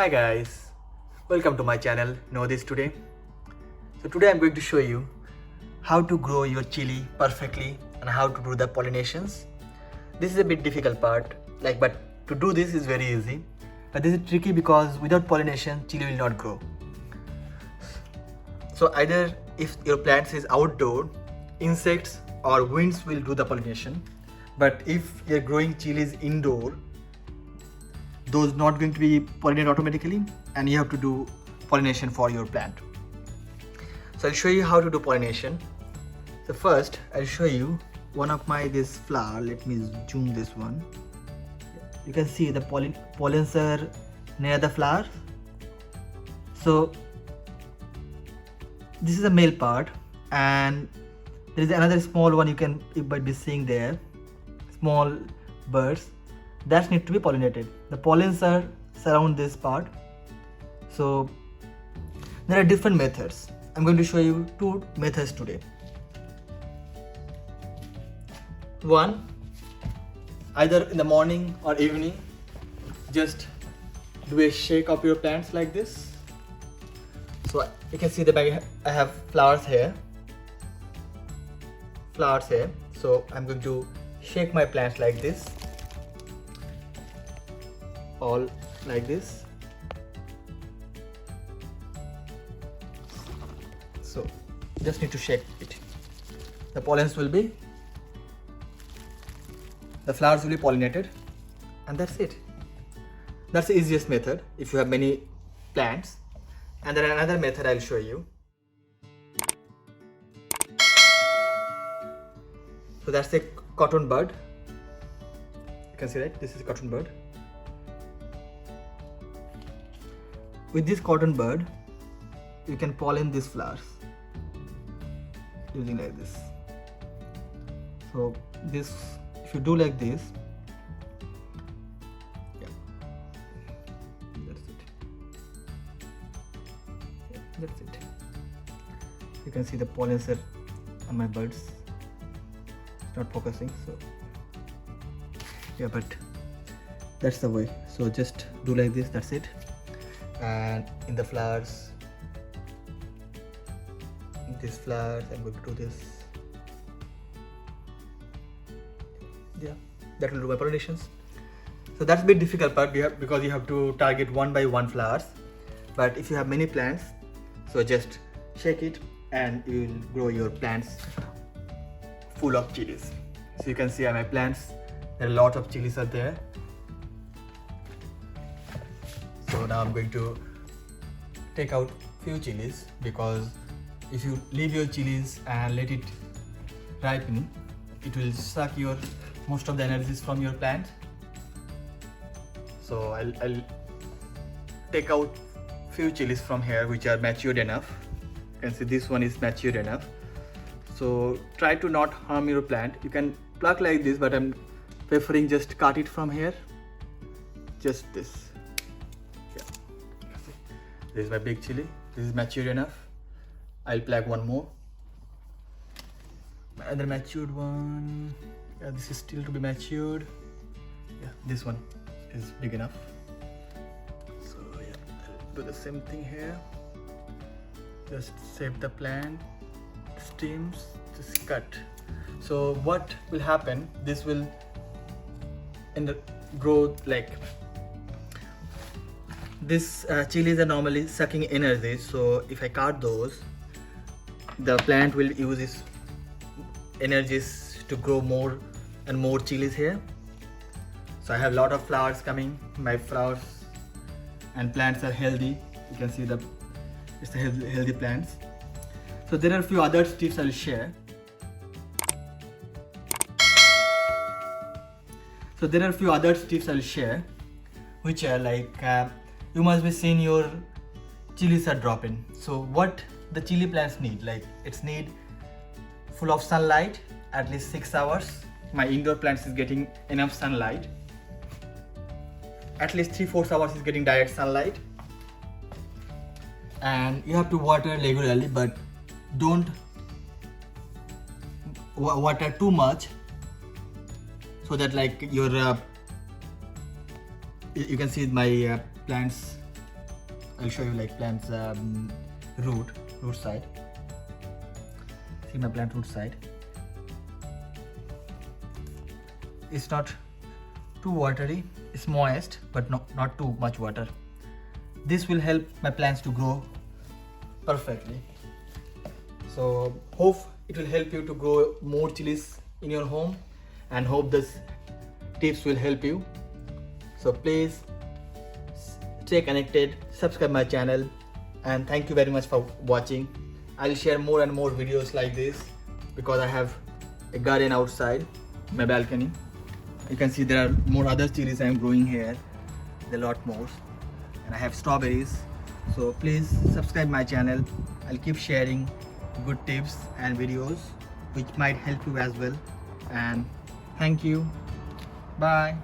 Hi guys, welcome to my channel Know This Today. So today I'm going to show you how to grow your chili perfectly and how to do the pollinations. This is a bit difficult part, but to do this is very easy. But this is tricky because without pollination, chili will not grow. So either if your plants is outdoor, insects or winds will do the pollination. But if you're growing chilies indoor, those not going to be pollinated automatically and you have to do pollination for your plant. So I'll show you how to do pollination. So first I'll show you one of this flower. Let me zoom this one. You can see the pollens are near the flower. So this is the male part and there is another small one you might be seeing there, small birds that need to be pollinated. The pollens are surround this part. So there are different methods. I'm going to show you two methods today. One, either in the morning or evening, just do a shake of your plants like this. So you can see that I have flowers here. So I'm going to shake my plants like this. All like this. So just need to shake it. The flowers will be pollinated, and that's it. That's the easiest method if you have many plants. And then another method I'll show you. So that's the cotton bud. You can see, right? This is a cotton bud. With this cotton bud, you can pollen these flowers using like this. So this, if you do like this, yeah, that's it. Yeah, that's it. You can see the pollens are on my buds. It's not focusing, so yeah, but that's the way. So just do like this. That's it. And in the flowers, these flowers, I'm going to do this. Yeah, that will do my pollinations. So that's a bit difficult part because you have to target one by one flowers. But if you have many plants, so just shake it and you will grow your plants full of chilies. So you can see my plants, there are a lot of chilies are there. So now I'm going to take out few chilies, because if you leave your chilies and let it ripen, it will suck most of the energies from your plant. So I'll take out few chilies from here which are matured enough. You can see this one is matured enough. So try to not harm your plant. You can pluck like this, but I'm preferring just cut it from here. Just this. This is my big chili. This is mature enough. I'll pluck one more. Another matured one. Yeah, this is still to be matured. Yeah, this one is big enough. So yeah, I'll do the same thing here. Just save the plant, stems, just cut. So what will happen? This will grow like. These chilies are normally sucking energy, so if I cut those, the plant will use its energies to grow more and more chilies here. So I have a lot of flowers coming. My flowers and plants are healthy. You can see it's a healthy plants. So there are a few other tips I'll share. Which are you must be seeing your chilies are dropping. So what the chili plants need, it's need full of sunlight, at least 6 hours. My indoor plants is getting enough sunlight. At least 3-4 hours is getting direct sunlight. And you have to water regularly, but don't water too much, so that your you can see my plants I'll show you like plant's root side. See my plant root side. It's not too watery, it's moist, but not too much water. This will help my plants to grow perfectly. So hope it will help you to grow more chilies in your home, and hope this tips will help you. So please stay connected, subscribe my channel, and thank you very much for watching. I'll share more and more videos like this because I have a garden outside my balcony. You can see there are more other chilies I am growing here. There are a lot more, and I have strawberries. So please subscribe my channel. I'll keep sharing good tips and videos which might help you as well. And thank you. Bye.